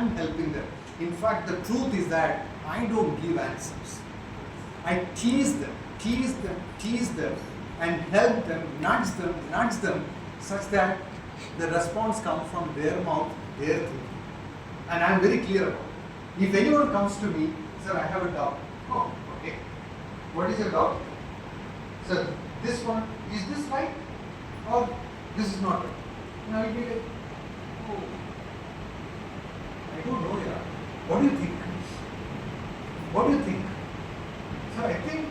am helping them. In fact, the truth is that I don't give answers. I tease them, and help them, nudge them, such that the response comes from their mouth, their thinking. And I am very clear about it. If anyone comes to me, sir, I have a doubt. Oh, okay. What is your doubt? Sir, this one, is this right? Or this is not right? Now you be like, oh, I don't know, yeah. What do you think? What do you think? So I think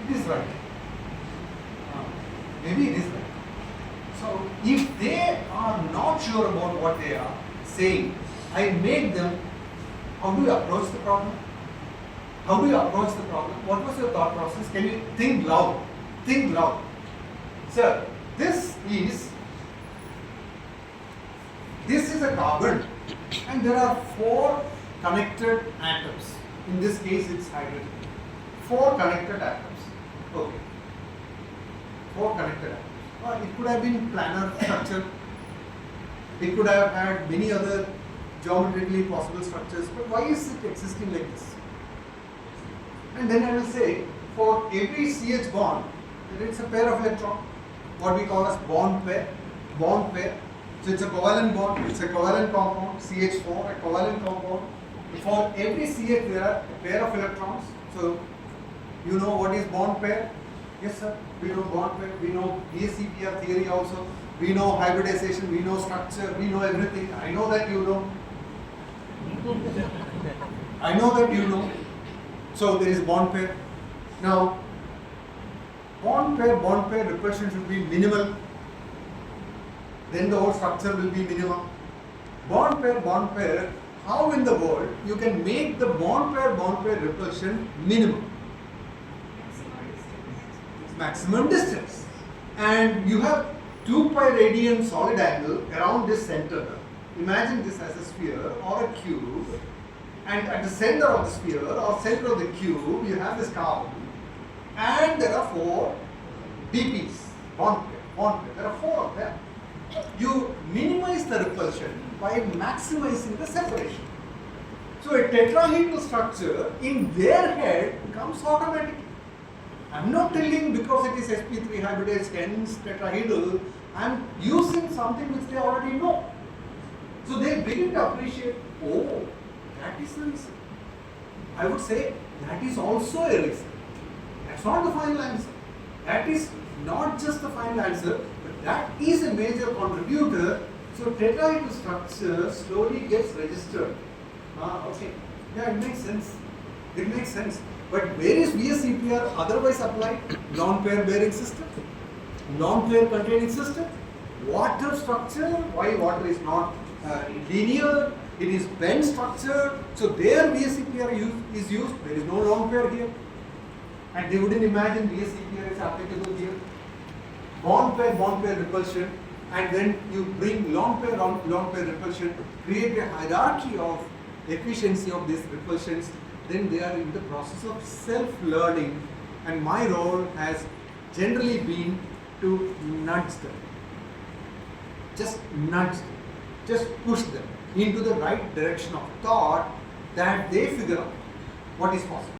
it is right. Maybe it is right. So if they are not sure about what they are saying, I make them, how do you approach the problem? How do you approach the problem? What was your thought process? Can you think loud? Think loud. Sir, this is a carbon and there are 4 connected atoms. In this case it's hydrogen. 4 connected atoms. Okay. 4 connected atoms. It could have been planar structure. It could have had many other geometrically possible structures, but why is it existing like this? And then I will say, for every CH bond, it's a pair of electrons, what we call as bond pair. So it's a covalent bond, it's a covalent compound, CH4, a covalent compound. For every CH there are a pair of electrons. So you know what is bond pair? Yes sir, we know bond pair, we know BSEPR theory also, we know hybridization, we know structure, we know everything. I know that you know. I know that you know. So there is bond pair. Now, bond pair repulsion should be minimal. Then the whole structure will be minimal. Bond pair, how in the world you can make the bond pair repulsion minimum? Maximum distance. And you have 2 pi radian solid angle around this center. Imagine this as a sphere or a cube, and at the center of the sphere or center of the cube you have this carbon, and there are 4 BPs, bond pair. There are 4 of them. You minimize the repulsion by maximizing the separation. So a tetrahedral structure in their head comes automatically. I am not telling because it is sp3 hybridized hence tetrahedral, I am using something which they already know. So they begin to appreciate, oh, that is the reason. I would say that is also a reason. That's not the final answer. That is not just the final answer, but that is a major contributor. So tetrahedral structure slowly gets registered. Okay. Yeah, it makes sense. It makes sense. But where is BSEPR otherwise applied? Non-pair bearing system, non-pair containing system, water structure. Why water is not linear? It is bent structure. So there BSEPR is used. There is no non-pair here, and they wouldn't imagine BSEPR is applicable here. Bond pair repulsion, and then you bring lone pair repulsion, create a hierarchy of efficiency of these repulsions. Then they are in the process of self-learning, and my role has generally been to nudge them. Just nudge them, just push them into the right direction of thought that they figure out what is possible.